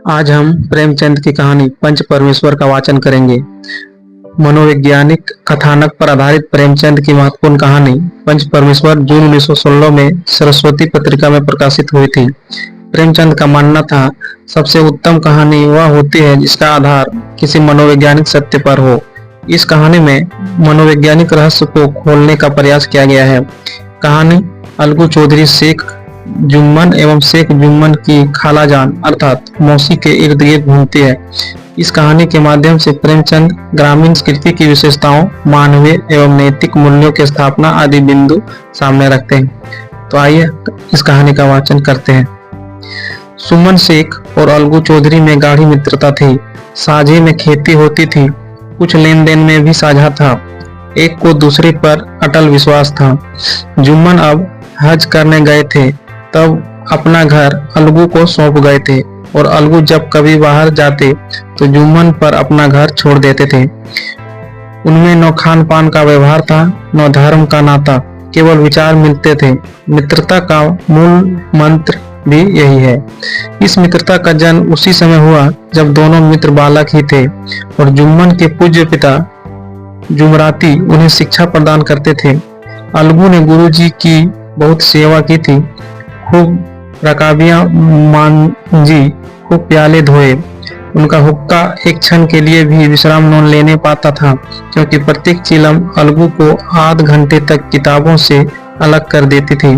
आज हम प्रेमचंद की कहानी पंच परमेश्वर का वाचन करेंगे। मनोवैज्ञानिक कथानक पर आधारित प्रेमचंद की महत्वपूर्ण कहानी पंच परमेश्वर जून 1916 में सरस्वती पत्रिका में प्रकाशित हुई थी। प्रेमचंद का मानना था, सबसे उत्तम कहानी वह होती है जिसका आधार किसी मनोवैज्ञानिक सत्य पर हो। इस कहानी में मनोवैज्ञानिक रहस्य को खोलने का प्रयास किया गया है। कहानी अलगू चौधरी शेख जुम्मन एवं शेख जुम्मन की खालाजान अर्थात मौसी के इर्द गिर्द घूमती है। इस कहानी के माध्यम से प्रेमचंद ग्रामीण संस्कृति की विशेषताओं, मानवीय एवं नैतिक मूल्यों की स्थापना आदि बिंदु सामने रखते हैं। तो आइए इस कहानी का वाचन करते हैं। सुमन शेख और अलगू चौधरी में गाढ़ी मित्रता थी। साझे में खेती होती थी, कुछ लेन देन में भी साझा था। एक को दूसरे पर अटल विश्वास था। जुम्मन अब हज करने गए थे, तब अपना घर अलगू को सौंप गए थे और अलगू जब कभी बाहर जाते तो जुम्मन पर अपना घर छोड़ देते थे। उनमें न खान पान का व्यवहार था, न धर्म का नाता, केवल विचार मिलते थे। मित्रता का मूल मंत्र भी यही है। इस मित्रता का जन्म उसी समय हुआ जब दोनों मित्र बालक ही थे और जुम्मन के पूज्य पिता जुमराती उन्हें शिक्षा प्रदान करते थे। अलगू ने गुरुजी की बहुत सेवा की थी, खूब रकाबियां मांझी, खूब प्याले धोए। उनका हुक्का एक क्षण के लिए भी विश्राम न लेने पाता था, क्योंकि प्रत्येक चिलम अलगू को आध घंटे तक किताबों से अलग कर देती थी।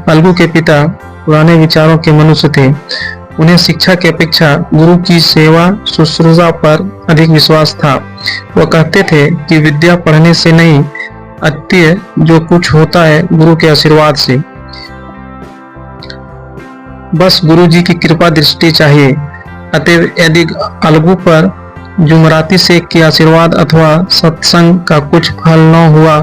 अलगू के पिता पुराने विचारों के मनुष्य थे। उन्हें शिक्षा की अपेक्षा गुरु की सेवा शुश्रूषा पर अधिक विश्वास था। वह कहते थे कि विद्या पढ़ने से नहीं, अत्य जो कुछ होता है गुरु के आशीर्वाद से। बस गुरु जी की कृपा दृष्टि चाहिए। अतएव यदि अलगू पर जुमराती शेख के आशीर्वाद अथवा सत्संग का कुछ फल न हुआ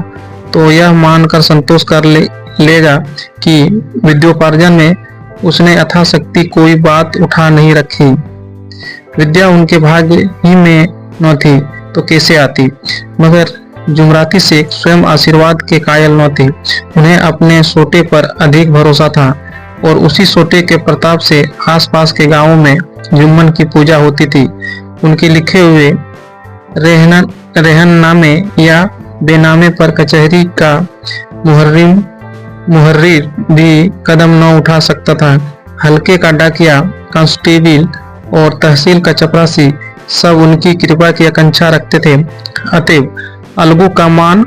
तो यह मानकर संतोष कर लेगा कि विद्योपार्जन में उसने यथाशक्ति कोई बात उठा नहीं रखी। विद्या उनके भाग्य ही में न थी तो कैसे आती। मगर जुमराती शेख स्वयं आशीर्वाद के कायल न थे। उन्हें अपने सोटे पर अधिक भरोसा था और उसी सोटे के प्रताप से आसपास के गांवों में जुम्मन की पूजा होती थी। उनके लिखे हुए रेहननामे या बेनामे पर कचहरी का मुहर्रिर भी कदम न उठा सकता था। हल्के का डाकिया, कांस्टेबल और तहसील का चपरासी सब उनकी कृपा की आकांक्षा रखते थे। अतएव अलगू का मान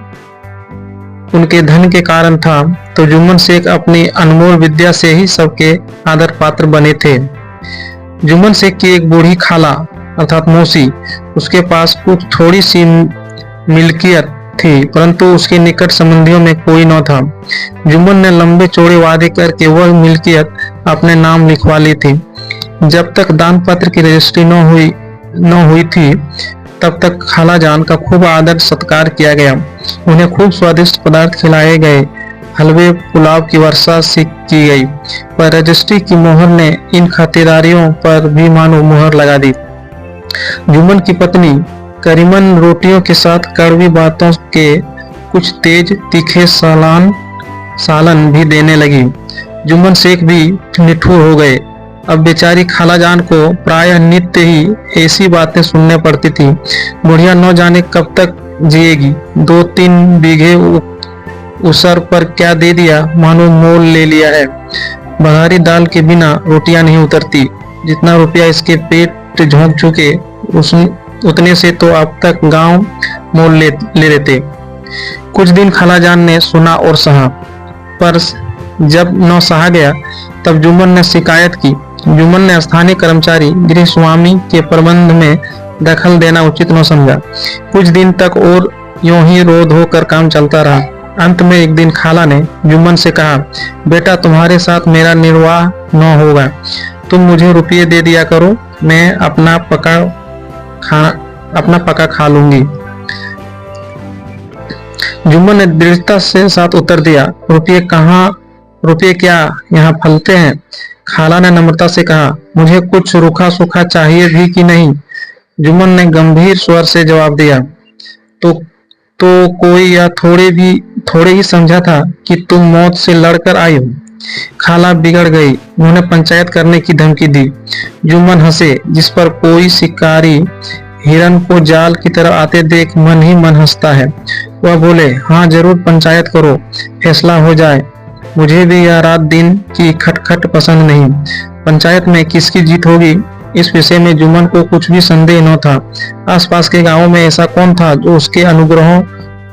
उनके धन के कारण था, तो जुम्मन शेख अपनी अनमोल विद्या से ही सबके आदर पात्र बने थे। जुम्मन शेख की एक बूढ़ी खाला अर्थात मौसी, उसके पास कुछ थोड़ी सी मिल्कियत थी, परंतु उसके निकट संबंधियों में कोई न था। जुम्मन ने लंबे चौड़े वादे करके वह मिल्कियत अपने नाम लिखवा ली थी। जब तक दान पत्र की रजिस्ट्री न हुई थी तब तक खालाजान का खूब आदर सत्कार किया गया। उन्हें खूब स्वादिष्ट पदार्थ खिलाए गए। हलवे पुलाव की वर्षा की गई, पर रजिस्ट्री की मोहर ने इन खातिरदारियों पर भी मानो मोहर लगा दी। जुम्मन की पत्नी करीमन रोटियों के साथ कड़वी बातों के कुछ तेज तीखे सालन भी देने लगी। जुम्मन शेख भी निठुर हो गए। अब बेचारी खालाजान को प्रायः नित्य ही ऐसी बातें सुनने पड़ती थी। बुढ़िया न जाने कब तक जिएगी। 2-3 बीघे उसर पर क्या दे दिया, मानो मोल ले लिया है। बघारी दाल के बिना रोटियां नहीं उतरती। जितना रुपया इसके पेट झोंक चुके उतने से तो अब तक गांव मोल ले लेते। कुछ दिन खालाजान ने सुना और सहा, पर जब न सहा गया तब जुम्मन ने शिकायत की। जुम्मन ने स्थानीय कर्मचारी गृह स्वामी के प्रबंध में दखल देना उचित न समझा। कुछ दिन तक और यूं ही रोध होकर काम चलता रहा। अंत में एक दिन खाला ने जुम्मन से कहा, बेटा तुम्हारे साथ मेरा निर्वाह न होगा, तुम मुझे रुपये दे दिया करो, मैं अपना पका खा लूंगी। जुम्मन ने दृढ़ता से साथ उत्तर दिया, रुपये क्या यहाँ फलते हैं। खाला ने नम्रता से कहा, मुझे कुछ रूखा सूखा चाहिए भी कि नहीं। जुम्मन ने गंभीर स्वर से जवाब दिया, तो कोई या थोड़े ही समझा था कि तुम मौत से लड़कर आई हो। खाला बिगड़ गई, उन्होंने पंचायत करने की धमकी दी। जुम्मन हंसे, जिस पर कोई शिकारी हिरन को जाल की तरह आते देख मन ही मन हंसता है। वह बोले, हाँ जरूर पंचायत करो, फैसला हो जाए। मुझे भी यह रात दिन की खटखट पसंद नहीं। पंचायत में किसकी जीत होगी, इस विषय में जुम्मन को कुछ भी संदेह न था। आसपास के गांवों में ऐसा कौन था जो उसके अनुग्रहों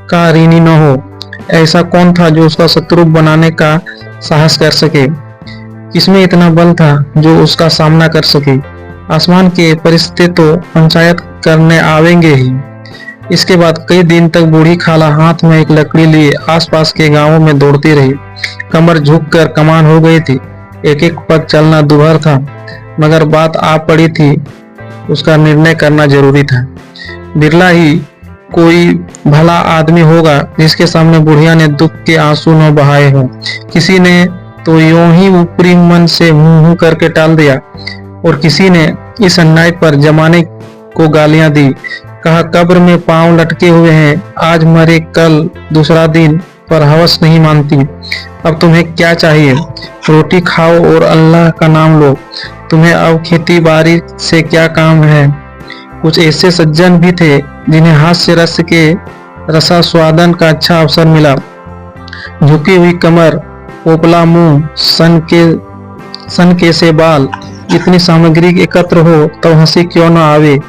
का ऋणी न हो? ऐसा कौन था जो उसका शत्रु बनाने का साहस कर सके? किसमें इतना बल था जो उसका सामना कर सके? आसमान के फरिश्ते तो पंचायत करने आवेंगे ही। इसके बाद कई दिन तक बूढ़ी खाला हाथ में एक लकड़ी लिए आसपास के गांवों में दौड़ती रही। कमर झुककर कमान हो गई थी, एक एक पग चलना दुभर था, मगर बात आ पड़ी थी, उसका निर्णय करना जरूरी था। बिरला ही कोई भला आदमी होगा जिसके सामने बुढ़िया ने दुख के आंसू न बहाए हों। किसी ने तो यूं ही ऊपरी मन से मुंह करके टाल दिया, और किसी ने इस अन्याय पर जमाने को गालियां दी। कहा, कब्र में पांव लटके हुए हैं, आज मरे कल दूसरा दिन, पर हवस नहीं मानती। अब तुम्हें क्या चाहिए? रोटी खाओ और अल्लाह का नाम लो। तुम्हें अब खेती बाड़ी से क्या काम है? कुछ ऐसे सज्जन भी थे जिन्हें हास्य रस के रसास्वादन का अच्छा अवसर मिला। झुकी हुई कमर, पोपला मुंह, सन के से बाल, इतनी सामग्री एकत्र हो तो हंसी क्यों न आवे।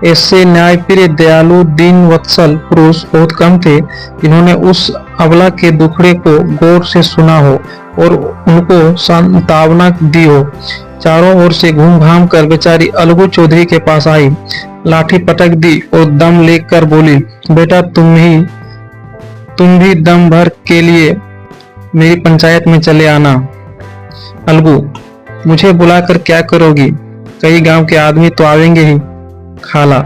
ऐसे न्यायप्रिय, दयालु, दीन वत्सल पुरुष बहुत कम थे जिन्होंने उस अबला के दुखड़े को गौर से सुना हो और उनको सांत्वना दी हो। चारों ओर से घूम घाम कर बेचारी अलगू चौधरी के पास आई, लाठी पटक दी और दम लेकर बोली, बेटा तुम भी दम भर के लिए मेरी पंचायत में चले आना। अलगू, मुझे बुलाकर क्या करोगी? कई गांव के आदमी तो आवेंगे ही। खाला,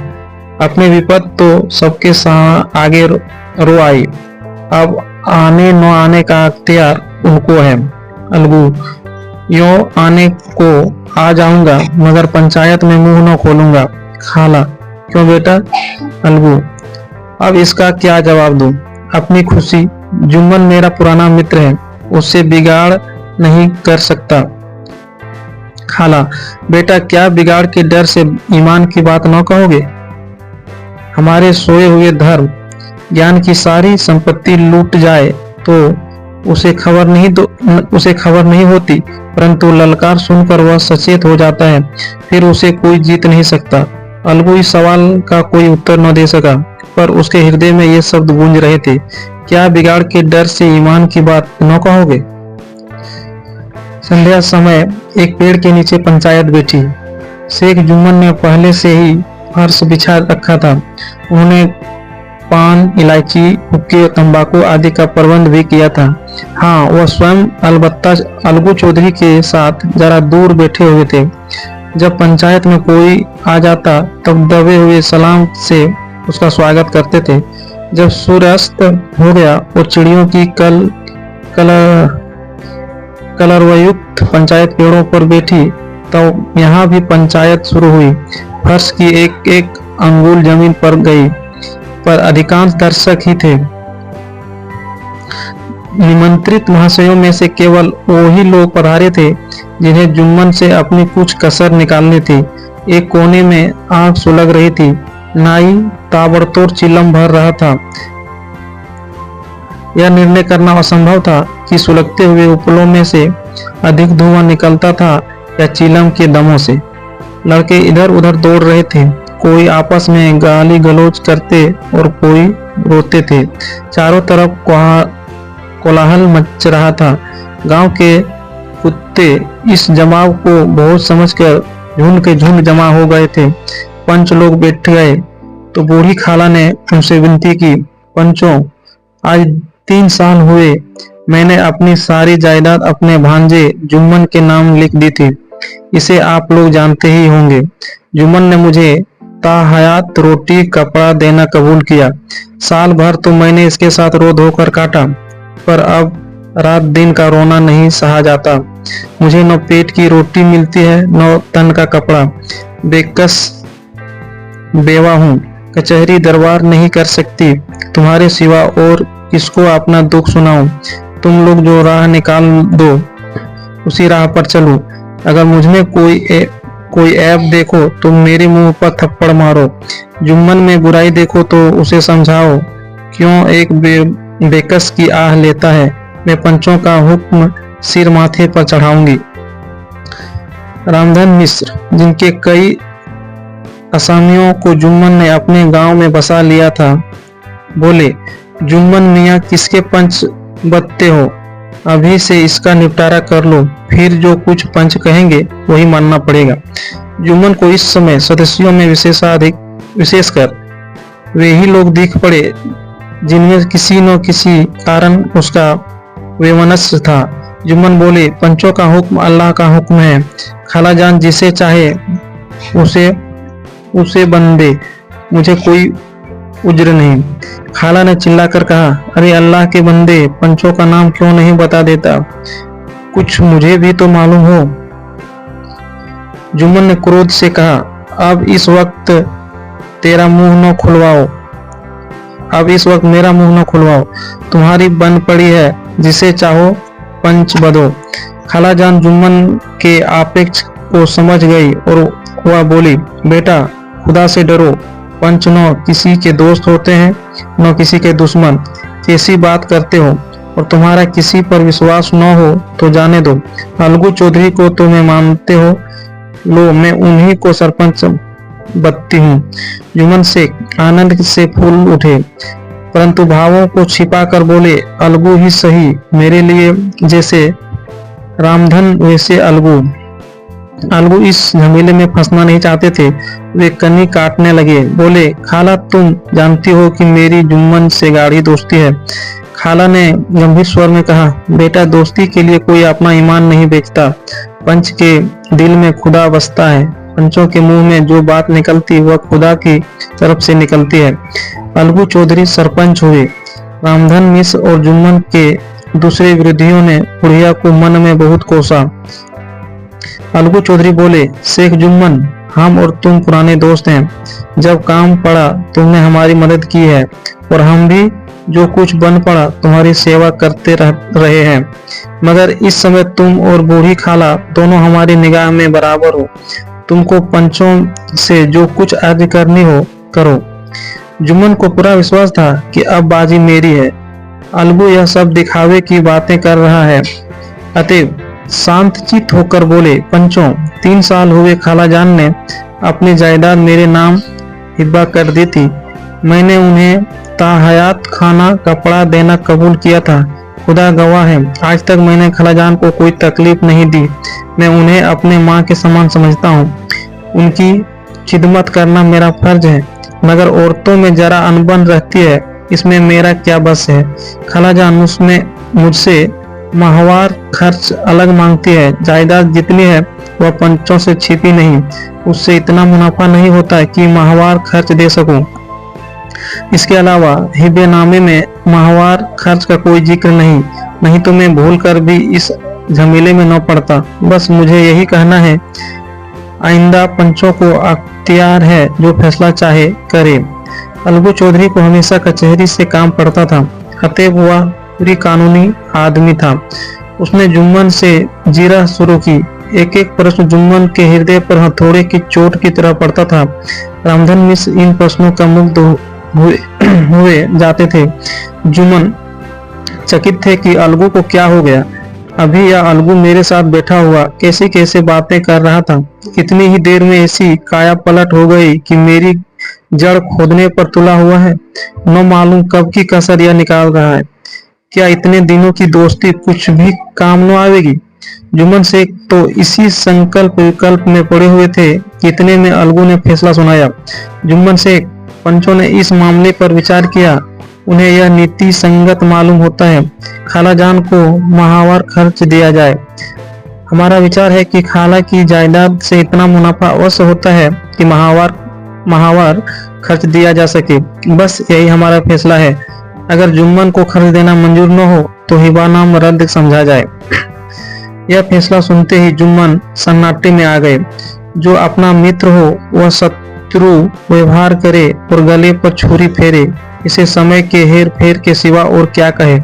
अपने विपद तो सबके आगे रो आई, अब आने न आने का अख्तियार उनको है। अलगू, यो आने को आ जाऊंगा, मगर पंचायत में मुंह न खोलूंगा। खाला, क्यों बेटा? अलगू, अब इसका क्या जवाब दूं? अपनी खुशी, जुम्मन मेरा पुराना मित्र है, उससे बिगाड़ नहीं कर सकता। खाला, बेटा क्या बिगाड़ के डर से ईमान की बात न कहोगे? हमारे सोए हुए धर्म ज्ञान की सारी संपत्ति लूट जाए तो उसे खबर नहीं होती, परंतु ललकार सुनकर वह सचेत हो जाता है, फिर उसे कोई जीत नहीं सकता। अलगू इस सवाल का कोई उत्तर न दे सका, पर उसके हृदय में ये शब्द गूंज रहे थे, क्या बिगाड़ के डर से ईमान की बात न कहोगे? संध्या समय एक पेड़ के नीचे पंचायत बैठी। शेख जुम्मन ने पहले से ही फर्श बिछा रखा था। उन्होंने पान, इलायची, हुक्के, तंबाकू आदि का प्रबंध भी किया था। हाँ, वह स्वयं अलबत्ता अलगू चौधरी के साथ जरा दूर बैठे हुए थे। जब पंचायत में कोई आ जाता तब दबे हुए सलाम से उसका स्वागत करते थे। जब सूर्यास्त हो गया और चिड़ियों की कलरवयुक्त पंचायत पेड़ों पर बैठी, तो यहाँ भी पंचायत शुरू हुई। फर्श की एक एक अंगुल जमीन पर गई, पर अधिकांश दर्शक ही थे। निमंत्रित महाशयों में से केवल वही लोग पधारे थे जिन्हें जुम्मन से अपनी कुछ कसर निकालनी थी। एक कोने में आग सुलग रही थी। नाई ताबड़तोड़ चिलम भर रहा था। यह निर्णय करना असंभव था कि सुलगते हुए उपलों में से अधिक धुआं निकलता था या चिलम के दमों से। लड़के इधर उधर दौड़ रहे थे, कोई आपस में गाली गलौज करते और कोई रोते थे। चारों तरफ कोलाहल मच रहा था। गांव के कुत्ते इस जमाव को बहुत समझकर झुंड के झुंड जमा हो गए थे। पंच लोग बैठ गए तो बूढ़ी खाला ने उनसे विनती की, पंचों, आज 3 साल हुए मैंने अपनी सारी जायदाद अपने भांजे जुम्मन के नाम लिख दी थी। इसे आप लोग जानते ही होंगे। जुम्मन ने मुझे ताहयात रोटी कपड़ा देना कबूल किया। साल भर तो मैंने इसके साथ रो धोकर काटा, पर अब रात दिन का रोना नहीं सहा जाता। मुझे न पेट की रोटी मिलती है न तन का कपड़ा। बेकस बेवा हूँ, कचहरी दरबार नहीं कर सकती, तुम्हारे सिवा और किसको अपना दुख सुनाऊं। तुम लोग जो राह निकाल दो उसी राह पर चलूं। अगर मुझमें कोई ऐब देखो तो मेरे मुंह पर थप्पड़ मारो। जुम्मन में बुराई देखो तो उसे समझाओ। क्यों एक बेकस की आह लेता है। मैं पंचों का हुक्म सिर माथे पर चढ़ाऊंगी। रामधन मिश्र, जिनके कई असामियों को जुम्मन ने अपने गांव में बसा लिया था, बोले, जुम्मन मियाँ किसके पंच बदते हो? अभी से इसका निपटारा कर लो, फिर जो कुछ पंच कहेंगे वही मानना पड़ेगा। जुम्मन को इस समय सदस्यों में विशेषकर वे ही लोग दिख पड़े जिनमें किसी न किसी कारण उसका वैमनस्य था। जुम्मन बोले, पंचों का हुक्म अल्लाह का हुक्म है। खालाजान जिसे चाहे उसे बन दे, मुझे कोई उज्र नहीं। खाला ने चिल्लाकर कहा, अरे अल्लाह के बंदे, पंचों का नाम क्यों नहीं बता देता? कुछ मुझे भी तो मालूम हो। जुम्मन ने क्रोध से कहा, अब इस वक्त तेरा मुंह न खुलवाओ। अब इस वक्त मेरा मुंह न खुलवाओ। तुम्हारी बन पड़ी है, जिसे चाहो पंच बदो। खालाजान जुम्मन के आपेक्ष को समझ गई और वह बोली, बेटा खुदा से डरो। पंच न किसी के दोस्त होते हैं न किसी के दुश्मन। कैसी बात करते हो? और तुम्हारा किसी पर विश्वास न हो तो जाने दो। अलगू चौधरी को तो मैं मानते हो, लो मैं उन्हीं को सरपंच बत्ती हूँ। जुम्मन शेख आनंद से फूल उठे, परंतु भावों को छिपा कर बोले, अलगू ही सही, मेरे लिए जैसे रामधन वैसे अलगू। अलगू इस झमेले में फंसना नहीं चाहते थे। वे कन्नी काटने लगे, बोले, खाला तुम जानती हो कि मेरी जुम्मन से गाढ़ी दोस्ती है। खाला ने गंभीर स्वर में कहा, बेटा दोस्ती के लिए कोई अपना ईमान नहीं बेचता। पंच के दिल में खुदा बसता है। पंचों के मुंह में जो बात निकलती वह खुदा की तरफ से निकलती है। अलगू चौधरी सरपंच हुए। रामधन मिश्र और जुम्मन के दूसरे विरोधियों ने बुढ़िया को मन में बहुत कोसा। अलगू चौधरी बोले, शेख जुम्मन, हम और तुम पुराने दोस्त हैं। जब काम पड़ा तुमने हमारी मदद की है और हम भी जो कुछ बन पड़ा तुम्हारी सेवा करते रहे हैं। मगर इस समय तुम और बूढ़ी खाला दोनों हमारी निगाह में बराबर हो। तुमको पंचों से जो कुछ आज्ञा करनी हो करो। जुम्मन को पूरा विश्वास था कि अब बाजी मेरी है। अलगू यह सब दिखावे की बातें कर रहा है। अतएव शांतचित्त होकर बोले, पंचों, 3 साल हुए खालाजान ने अपनी जायदाद मेरे नाम हिब्बा कर दी थी। मैंने उन्हें ताहयात खाना कपड़ा देना कबूल किया था। खुदा गवाह है, आज तक मैंने खालाजान को कोई तकलीफ नहीं दी। मैं उन्हें अपने माँ के समान समझता हूँ। उनकी खिदमत करना मेरा फर्ज है। मगर औरतों में जरा अनबन रहती है, इसमें मेरा क्या बस है। खालाजान उसमें मुझसे माहवार खर्च अलग मांगती है। जायदाद जितनी है वह पंचों से छिपी नहीं। उससे इतना मुनाफा नहीं होता कि माहवार खर्च दे सकूं। इसके अलावा हिब्बे नामे में माहवार खर्च का कोई जिक्र नहीं तो मैं भूल कर भी इस झमेले में न पड़ता। बस मुझे यही कहना है, आइंदा पंचों को अख्तियार है, जो फैसला चाहे करे। अलगू चौधरी को हमेशा कचहरी से काम पड़ता था, अतएव वह पूरी कानूनी आदमी था। उसने जुम्मन से जीरा शुरू की। एक एक प्रश्न जुम्मन के हृदय पर हथौड़े की चोट की तरह पड़ता था। रामधन मिश्र इन प्रश्नों का मुग्ध हुए जाते थे। जुम्मन चकित थे कि अलगू को क्या हो गया। अभी यह अलगू मेरे साथ बैठा हुआ कैसी कैसे बातें कर रहा था। इतनी ही देर में ऐसी काया पलट हो गई कि मेरी जड़ खोदने पर तुला हुआ है। न मालूम कब की कसर यह निकाल रहा है। क्या इतने दिनों की दोस्ती कुछ भी काम न आवेगी? जुम्मन शेख तो इसी संकल्प विकल्प में पड़े हुए थे। इतने में अलगू ने फैसला सुनाया। जुम्मन शेख, पंचों ने इस मामले पर विचार किया। उन्हें यह नीति संगत मालूम होता है। खालाजान को माहवार खर्च दिया जाए। हमारा विचार है कि खाला की जायदाद से इतना मुनाफा अवश्य होता है कि माहवार खर्च दिया जा सके। बस यही हमारा फैसला है। अगर जुम्मन को खर्च देना मंजूर न हो तो हिबा नाम रद्द समझा जाए। यह फैसला सुनते ही जुम्मन सन्नाटे में आ गए। जो अपना मित्र हो वह शत्रु व्यवहार करे और गले पर छुरी फेरे, इसे समय के हेर फेर के सिवा और क्या कहे।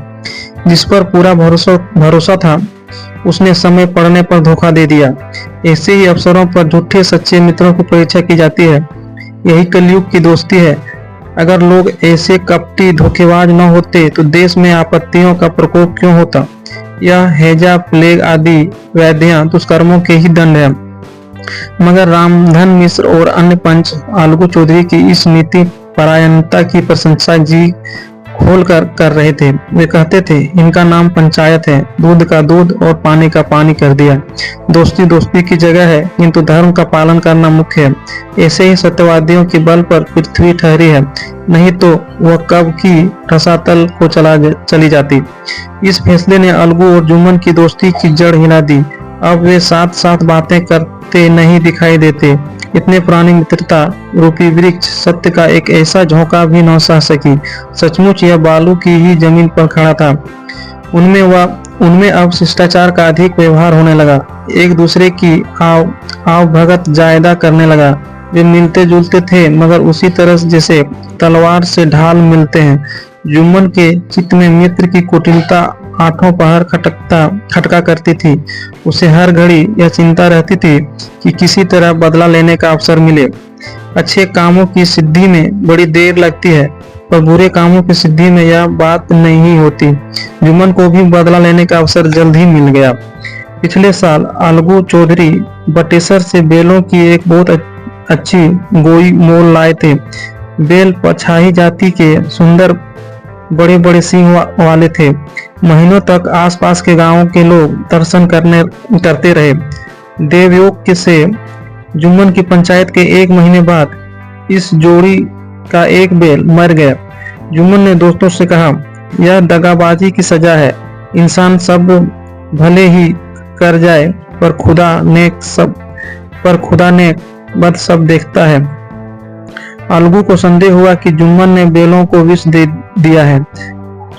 जिस पर पूरा भरोसा था उसने समय पड़ने पर धोखा दे दिया। ऐसे ही अवसरों पर झूठे सच्चे मित्रों की परीक्षा की जाती है। यही कलयुग की दोस्ती है। अगर लोग ऐसे कपटी धोखेबाज न होते तो देश में आपत्तियों का प्रकोप क्यों होता। यह हैजा, प्लेग आदि व्याधियां दुष्कर्मों के ही दंड है। मगर रामधन मिश्र और अन्य पंच अलगू चौधरी की इस नीति परायणता की प्रशंसा जी खोल कर रहे थे। वे कहते थे, इनका नाम पंचायत है, दूध का दूध और पानी का पानी कर दिया। दोस्ती दोस्ती की जगह है, किंतु धर्म का पालन करना मुख्य है। ऐसे ही सत्यवादियों के बल पर पृथ्वी ठहरी है, नहीं तो वह कब की रसातल को चली जाती। इस फैसले ने अलगू और जुम्मन की दोस्ती की जड़ हिला दी। अब वे साथ साथ बातें करते नहीं दिखाई देते। इतने पुरानी मित्रता रूपी वृक्ष सत्य का एक ऐसा झोंका भी न सह सकी। सचमुच यह बालू की ही जमीन पर खड़ा था। उनमें अब शिष्टाचार का अधिक व्यवहार होने लगा। एक दूसरे की आव भगत जायदा करने लगा। वे मिलते जुलते थे, मगर उसी तरह जैसे तलवार से ढाल मिलते हैं। जुम्मन के चित्त में मित्र की कुटिलता आठों पहर खटका करती थी। उसे हर घड़ी यह चिंता रहती थी कि किसी तरह बदला लेने का अवसर मिले। अच्छे कामों की सिद्धि में बड़ी देर लगती है, पर बुरे कामों की सिद्धि में यह बात नहीं होती। जुम्मन को भी बदला लेने का अवसर जल्द ही मिल गया। पिछले साल अलगू चौधरी बटेसर से बेलों की एक बहुत अच्छी गोई मोल लाए थे। बेल पछाही जाति के सुंदर बड़े बड़े सींग वाले थे। महीनों तक आसपास के गांवों के लोग दर्शन करते रहे। देवयोग से जुम्मन की पंचायत के 1 महीने बाद इस जोड़ी का एक बेल मर गया। जुम्मन ने दोस्तों से कहा, यह दगाबाजी की सजा है। इंसान सब भले ही कर जाए, पर खुदा ने बद सब देखता है। अलगू को संदेह हुआ कि जुम्मन ने बेलों को विष दे दिया है।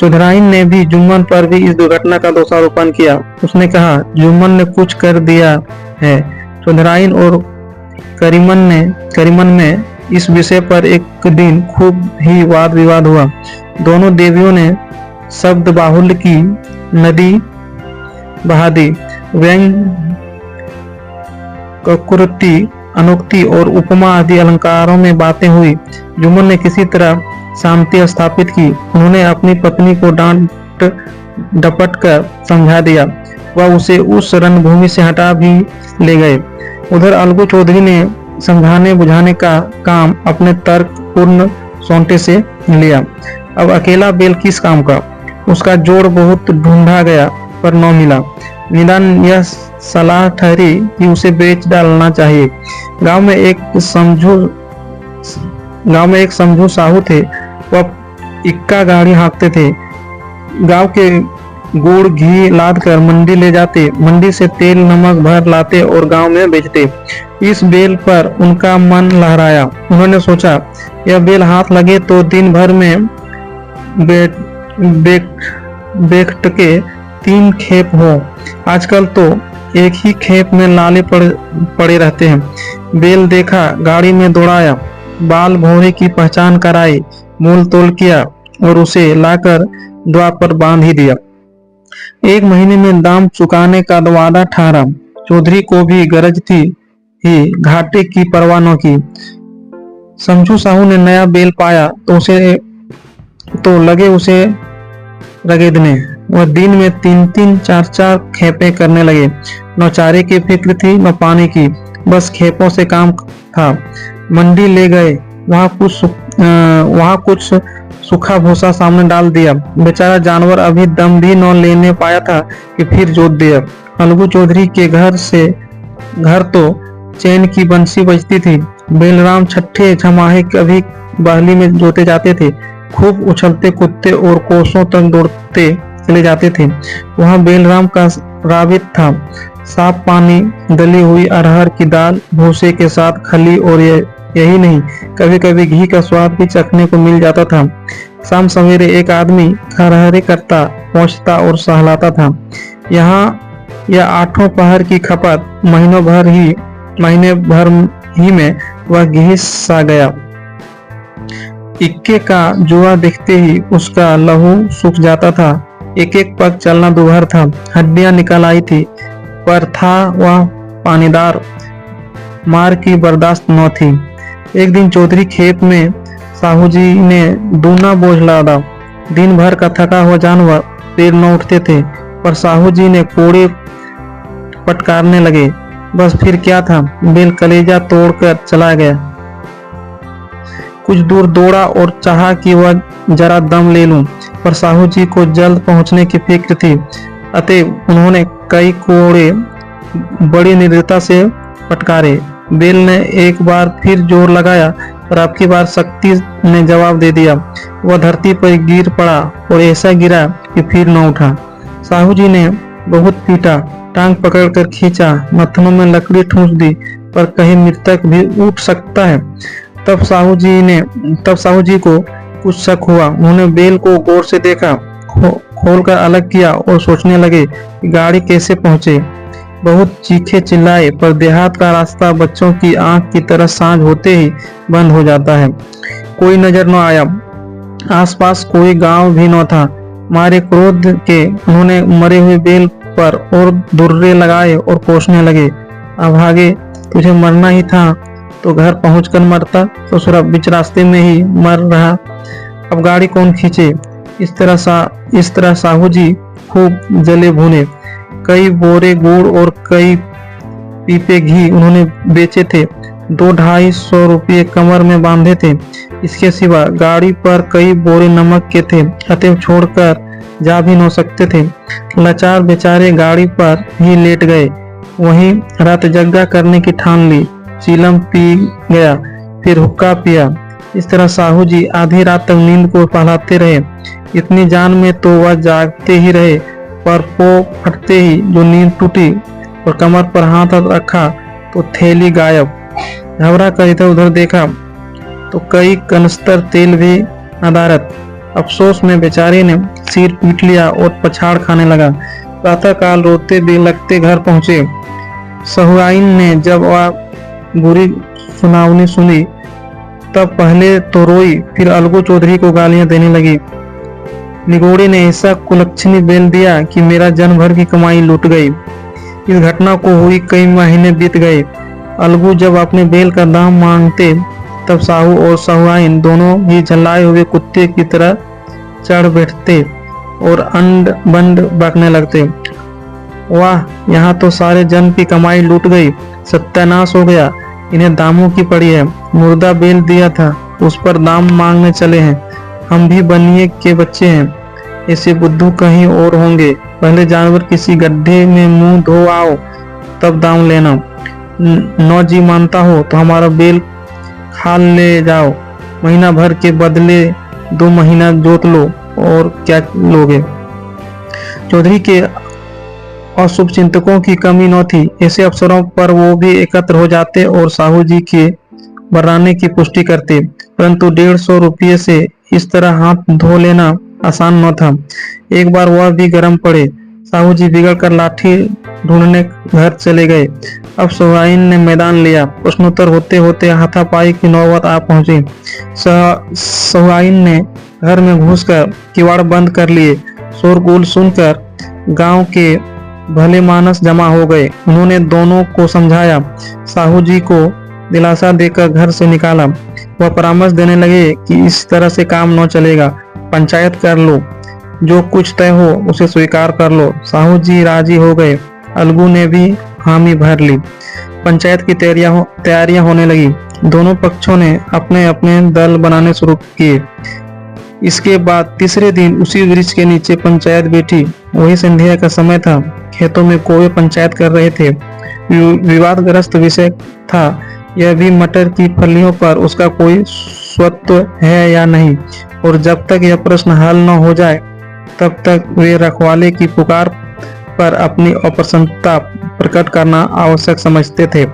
चौधराइन ने भी जुम्मन पर भी इस दुर्घटना का दोषारोपण किया। उसने कहा, जुम्मन ने कुछ कर दिया है। चौधराइन और करीमन में इस विषय पर एक दिन खूब ही वाद विवाद हुआ। दोनों देवियों ने शब्द बाहुल्य की नदी बहा दी। व्यंग, ककुर्ती, अनुक्ति और उपमा आदि अलंकारों में बातें हुई। जुम्मन ने किसी तरह शांति स्थापित की। उन्होंने अपनी पत्नी को डांट डपट कर समझा दिया। वह उसे उस रणभूमि से हटा भी ले गए। उधर अलगू चौधरी ने समझाने बुझाने का काम अपने तर्कपूर्ण सौंटे से लिया। अब अकेला बेल किस काम का। उसका जोड़ बहुत ढूंढा गया, पर न मिला। निदान यह सलाह ठहरी कि उसे बेच डालना चाहिए। गांव में एक समझू साहू थे। वह इक्का गाड़ी हाँकते थे। गांव के गुड़ घी लाद कर मंडी ले जाते। मंडी से तेल नमक भर लाते और गांव में बेचते। इस बेल पर उनका मन लहराया। उन्होंने सोचा, यह बेल हाथ लगे तो दिन भर में बेख्ट के 3 खेप हो। आजकल तो एक ही खेप में लाले पड़े रहते हैं। बेल देखा, गाड़ी में दौड़ाया, बाल भौरे की पहचान कराई, मोल तोल किया और उसे लाकर द्वार पर बांध ही दिया। 1 महीने में दाम चुकाने का वादा ठहरा। चौधरी को भी गरज थी ही घाटे की परवाह न की। समझू साहू ने नया बेल पाया तो लगे उसे रगेदने। वह दिन में 3-3, 4-4 खेपे करने लगे। न चारे की फिक्र थी न पानी की, बस खेपों से काम था। मंडी ले गए, वहाँ कुछ सूखा भूसा सामने डाल दिया। बेचारा जानवर अभी दम भी न लेने पाया था कि फिर जोत दिया। अलगू चौधरी के घर तो चैन की बंसी बजती थी। बेलराम छठे छमाहे कभी बहली में जोते जाते थे। खूब उछलते कूदते और कोसों तक दौड़ते चले जाते थे। वहाँ बेलराम का राबित था। साफ पानी, दली हुई अरहर की दाल, भूसे के साथ खली और यही नहीं, कभी कभी घी का स्वाद भी चखने को मिल जाता था। शाम सवेरे एक आदमी खरहरे करता, पहुँचता और सहलाता था। यहाँ यह 8 पहर की खपत महीने भर ही में वह घिस सा गया। इक्के का जुआ देखते ही उसका लहू सूख जाता था। एक एक पग चलना दुभर था, हड्डियां निकल आई थी, पर था वह पानीदार, मार की बर्दाश्त न थी। एक दिन चौधरी खेत में साहू जी ने दूना बोझ लादा। दिन भर का थका हुआ जानवर पैर न उठते थे, पर साहू जी ने कोड़े पटकारने लगे। बस फिर क्या था, बैल कलेजा तोड़कर चला गया। कुछ दूर दौड़ा और चाहा कि वह जरा दम ले लूं, पर साहू जी को जल्द पहुंचने की फिक्र थी, अतः उन्होंने कई कोड़े बड़ी निर्दयता से पटकारे। बैल ने एक बार फिर जोर लगाया, पर अब की बार शक्ति ने जवाब दे दिया। वह धरती पर गिर पड़ा और ऐसा गिरा कि फिर न उठा। साहू जी ने बहुत पीटा, टांग पकड़कर खींचा, मथनों में लकड़ी ठूंस दी, पर कहीं मृतक भी उठ सकता है। तब साहू जी को कुछ शक हुआ। उन्होंने बैल को गौर से देखा, खोलकर अलग किया और सोचने लगे कि गाड़ी कैसे पहुंचे। बहुत चीखे चिल्लाए, पर देहात का रास्ता बच्चों की आंख की तरह सांझ होते ही बंद हो जाता है। कोई नजर न आया, आसपास कोई गांव भी न था। मारे क्रोध के उन्होंने मरे हुए बैल पर और दुर्रे लगाए और कोसने लगे। अभागे, तुझे मरना ही था तो घर पहुंचकर मरता, तो सुरभ बीच रास्ते में ही मर रहा। अब गाड़ी कौन खींचे। इस तरह साहू जी खूब जले भुने। कई बोरे गुड़ और कई पीपे घी उन्होंने बेचे थे। 200-250 रुपये कमर में बांधे थे। इसके सिवा गाड़ी पर कई बोरे नमक के थे, अतः छोड़कर जा भी न सकते थे। लाचार बेचारे गाड़ी पर ही लेट गए। वहीं रात जग्गा करने की ठान ली। चीलम पी गया, फिर हुक्का पिया। इस तरह साहू जी आधी रात तक नींद को पहलाते रहे। इतनी जान में तो वह जागते ही रहे, पर पो फटते ही जो नींद टूटी और कमर पर हाथ रखा तो थैली गायब। घबरा कर इधर उधर देखा तो कई कनस्तर तेल भी नदारत। अफसोस में बेचारे ने सिर पीट लिया और पछाड़ खाने लगा। प्रातः काल रोते बिलखते घर पहुंचे। सहुआइन ने जब वह बुरी सुनावनी सुनी, तब पहले तो रोई, फिर अलगू चौधरी को गालियां देने लगी। निगोड़े ने ऐसा कुलक्षणी बेल दिया कि मेरा जन्म भर की कमाई लूट गई। इस घटना को हुई कई महीने बीत गए। अलगू जब अपने बेल का दाम मांगते, तब साहू और सहुआइन दोनों ही झल्लाए हुए कुत्ते की तरह चढ़ बैठते और अंड बंड बकने लगते। वाह, यहाँ तो सारे जन्म की कमाई लूट गई, सत्यानाश हो गया। इन्हें दामों की पड़ी है। मुर्दा बेल दिया था, उस पर दाम मांगने चले हैं। हम भी बनिए के बच्चे हैं, ऐसे बुद्धू कहीं और होंगे। पहले जानवर किसी गड्ढे में मुंह धो आओ, तब दाम लेना। नौ जी मानता हो तो हमारा बेल खाल ले जाओ, महीना भर के बदले 2 महीना जोत लो, और क्या लोगे। चौधरी के अशुभ चिंतकों की कमी न थी। ऐसे अवसरों पर वो भी एकत्र हो जाते और साहू जी के बर्राने की पुष्टि करते, परंतु 150 रुपये से इस तरह हाथ धो लेना आसान न था। एक बार वह भी गर्म पड़े। साहू जी बिगड़ कर लाठी ढूंढने घर चले गए। अब सहुआइन ने मैदान लिया। प्रश्नोत्तर होते होते हाथापाई की नौबत आ पहुंची। सहुआइन ने घर में घुसकर किवाड़ बंद कर लिए। शोरगुल सुनकर गांव के भले मानस जमा हो गए। उन्होंने दोनों को समझाया, साहू जी को दिलासा देकर घर से निकाला। वह परामर्श देने लगे कि इस तरह से काम न चलेगा, पंचायत कर लो, जो कुछ तय हो उसे स्वीकार कर लो। साहू जी राजी हो गए। अलगू ने भी हामी भर ली। पंचायत की तैयारियां होने लगी। दोनों पक्षों ने अपने अपने दल बनाने शुरू किए। इसके बाद तीसरे दिन उसी वृक्ष के नीचे पंचायत बैठी। वही संध्या का समय था। खेतों में कौवे पंचायत कर रहे थे। विवादग्रस्त विषय था यह भी मटर की फलियों पर उसका कोई स्वत्व है या नहीं, और जब तक यह प्रश्न हल न हो जाए तब तक वे रखवाले की पुकार पर अपनी अप्रसन्नता प्रकट करना आवश्यक समझते थे।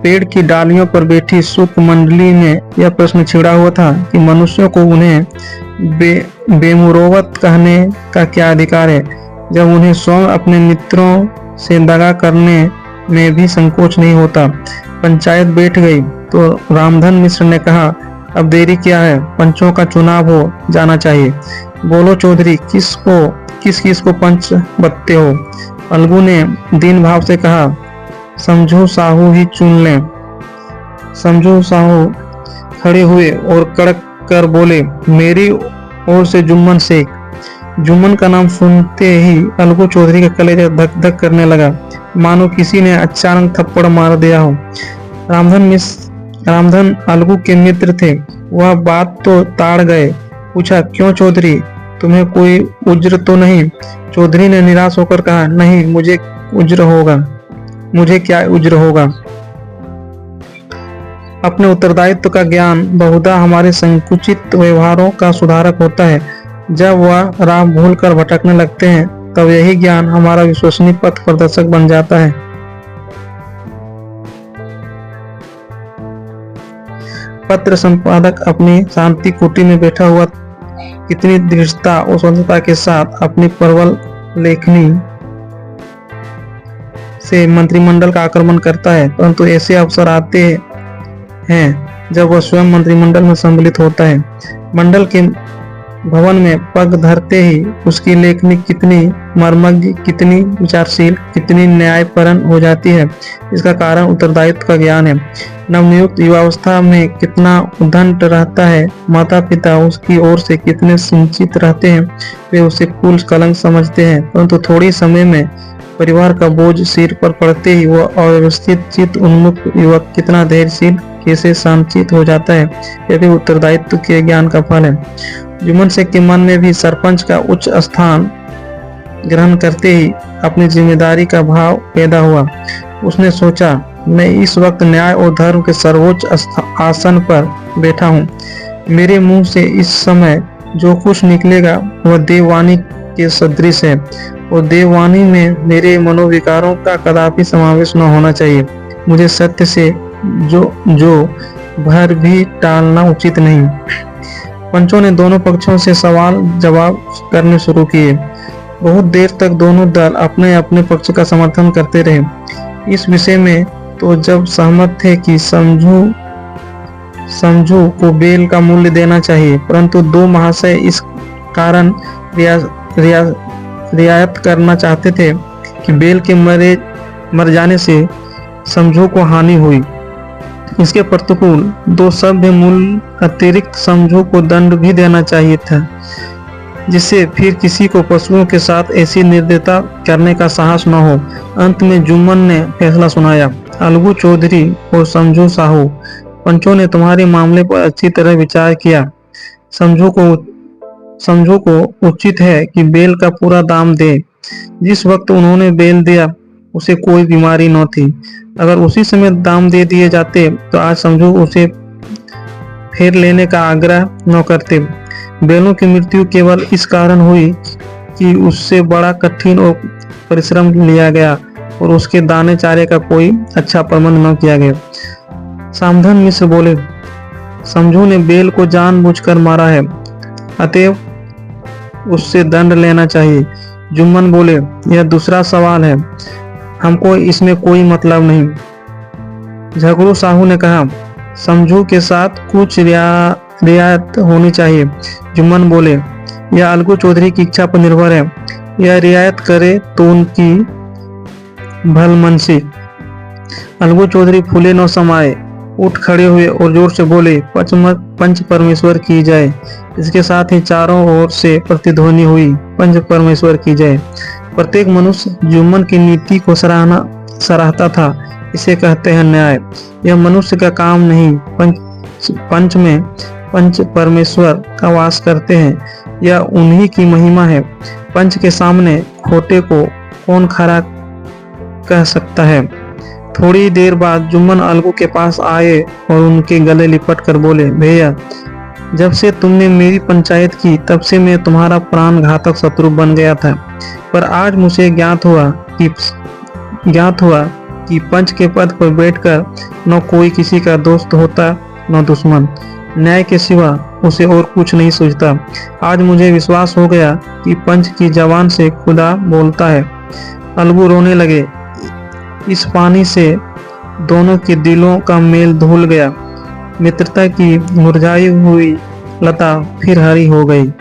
पेड़ की डालियों पर बैठी सुख मंडली में यह प्रश्न छिड़ा हुआ था कि मनुष्यों को उन्हें बेमुरौवत कहने का क्या अधिकार है, जब उन्हें स्वयं अपने मित्रों से दगा करने में भी संकोच नहीं होता। पंचायत बैठ गई तो रामधन मिश्र ने कहा, अब देरी क्या है, पंचों का चुनाव हो जाना चाहिए। बोलो चौधरी, किस किस को पंच बत्ते हो? अलगू ने दीन भाव से कहा, समझू साहू ही चुन लें। समझू साहू खड़े हुए और कड़क कर बोले, मेरी ओर से जुम्मन शेख। जुम्मन का नाम सुनते ही अलगू चौधरी का कलेजा धक धक करने लगा, मानो किसी ने अचानक थप्पड़ मार दिया हो। रामधन अलगू के मित्र थे, वह बात तो ताड़ गए। पूछा, क्यों चौधरी, तुम्हें कोई उज्र तो नहीं? चौधरी ने निराश होकर कहा, नहीं, मुझे उज्र होगा। मुझे क्या उज्र होगा? अपने उत्तरदायित्व का ज्ञान बहुधा हमारे संकुचित व्यवहारों का सुधारक होता है। जब वह राह भूलकर भटकने लगते हैं, तब यही ज्ञान हमारा विश्वसनीय पथ प्रदर्शक बन जाता है। पत्र संपादक अपनी शांति कुटी में बैठा हुआ कितनी दृढ़ता और स्वतंत्रता के साथ अपनी प्रबल लेखनी से मंत्रिमंडल का आक्रमण करता है, परंतु ऐसे अवसर आते हैं जब वह स्वयं मंत्रिमंडल में सम्मिलित होता है। मंडल के भवन में पग धरते ही उसकी लेखनी कितनी मर्मज्ञ, कितनी विचारशील, कितनी न्यायपरन हो जाती है। इसका कारण उत्तरदायित्व का ज्ञान है। नवनियुक्त युवावस्था में कितना उद्दंड रहता है, माता पिता उसकी ओर से कितने सिंचित रहते हैं, वे उसे कुल कलंक समझते हैं, परंतु थोड़ी समय में परिवार का बोझ सिर पर पड़ते ही वह अव्यवस्थित चित्त उन्मुख युवक कितना धैर्यशील, कैसे शांतचित्त हो जाता है। यह भी उत्तरदायित्व के ज्ञान का फल है। जुम्मन शेख के मन में भी सरपंच का उच्च स्थान ग्रहण करते ही अपनी जिम्मेदारी का भाव पैदा हुआ। उसने सोचा, मैं इस वक्त न्याय और धर्म के सर्वोच्च आसन पर बैठा हूँ। मेरे मुंह से इस समय जो कुछ निकलेगा वह देववाणी के सदृश है, और देववाणी में मेरे मनोविकारों का कदापि समावेश न होना चाहिए। मुझे सत्य से जो भर भी टालना उचित नहीं। पंचों ने दोनों पक्षों से सवाल जवाब करने शुरू किए। बहुत देर तक दोनों दल अपने अपने पक्ष का समर्थन करते रहे। इस विषय में तो जब सहमत थे कि समझू को बेल का मूल्य देना चाहिए, परंतु दो महाशय इस कारण रियायत करना चाहते थे कि बेल के मर जाने से समझू को हानि हुई। इसके प्रतिकूल दो सभ्य मूल्य अतिरिक्त समझू को दंड भी देना चाहिए था, जिससे फिर किसी को पशुओं के साथ ऐसी निर्दयता करने का साहस न हो। अंत में जुम्मन ने फैसला सुनाया, अलगू चौधरी और समझू साहू, पंचों ने तुम्हारे मामले पर अच्छी तरह विचार किया। समझू को उचित है कि बेल का पूरा दाम दे। जिस वक्त उन्होंने बेल दिया उसे कोई बीमारी न थी। अगर उसी समय दाम दे दिए जाते तो आज समझू उसे फेर लेने का आग्रह न करते। बेलों की मृत्यु केवल इस कारण हुई कि उससे बड़ा कठिन और परिश्रम लिया गया और उसके दाने चारे का कोई अच्छा प्रबंध न किया गया। सामधन मिश्र बोले, समझू ने बेल को जानबूझकर मारा है, अतएव उससे दंड लेना चाहिए। जुम्मन बोले, यह दूसरा सवाल है, हमको इसमें कोई मतलब नहीं। झगड़ू साहू ने कहा, समझू के साथ कुछ रियायत होनी चाहिए। जुम्मन बोले, यह अलगू चौधरी की इच्छा पर निर्भर है। यह रियायत करे तो उनकी भलमनसी। अलगू चौधरी फूले न समाये, उठ खड़े हुए और जोर से बोले, पंच परमेश्वर की जय। इसके साथ ही चारों ओर से प्रतिध्वनि हुई, पंच परमेश्वर की जय। प्रत्येक मनुष्य जुम्मन की नीति को सराहता था। इसे कहते हैं न्याय। यह मनुष्य का काम नहीं, पंच में पंच परमेश्वर का वास करते हैं। यह उन्हीं की महिमा है। पंच के सामने खोटे को कौन खरा कह सकता है। थोड़ी देर बाद जुम्मन अलगू के पास आए और उनके गले लिपट कर बोले, भैया, जब से तुमने मेरी पंचायत की तब से मैं तुम्हारा प्राण घातक शत्रु बन गया था, पर आज मुझे ज्ञात हुआ कि पंच के पद पर बैठकर न कोई किसी का दोस्त होता न दुश्मन। न्याय के सिवा उसे और कुछ नहीं सूझता। आज मुझे विश्वास हो गया कि पंच की जबान से खुदा बोलता है। अलगू रोने लगे। इस पानी से दोनों के दिलों का मेल धुल गया। मित्रता की मुरझाई हुई लता फिर हरी हो गई।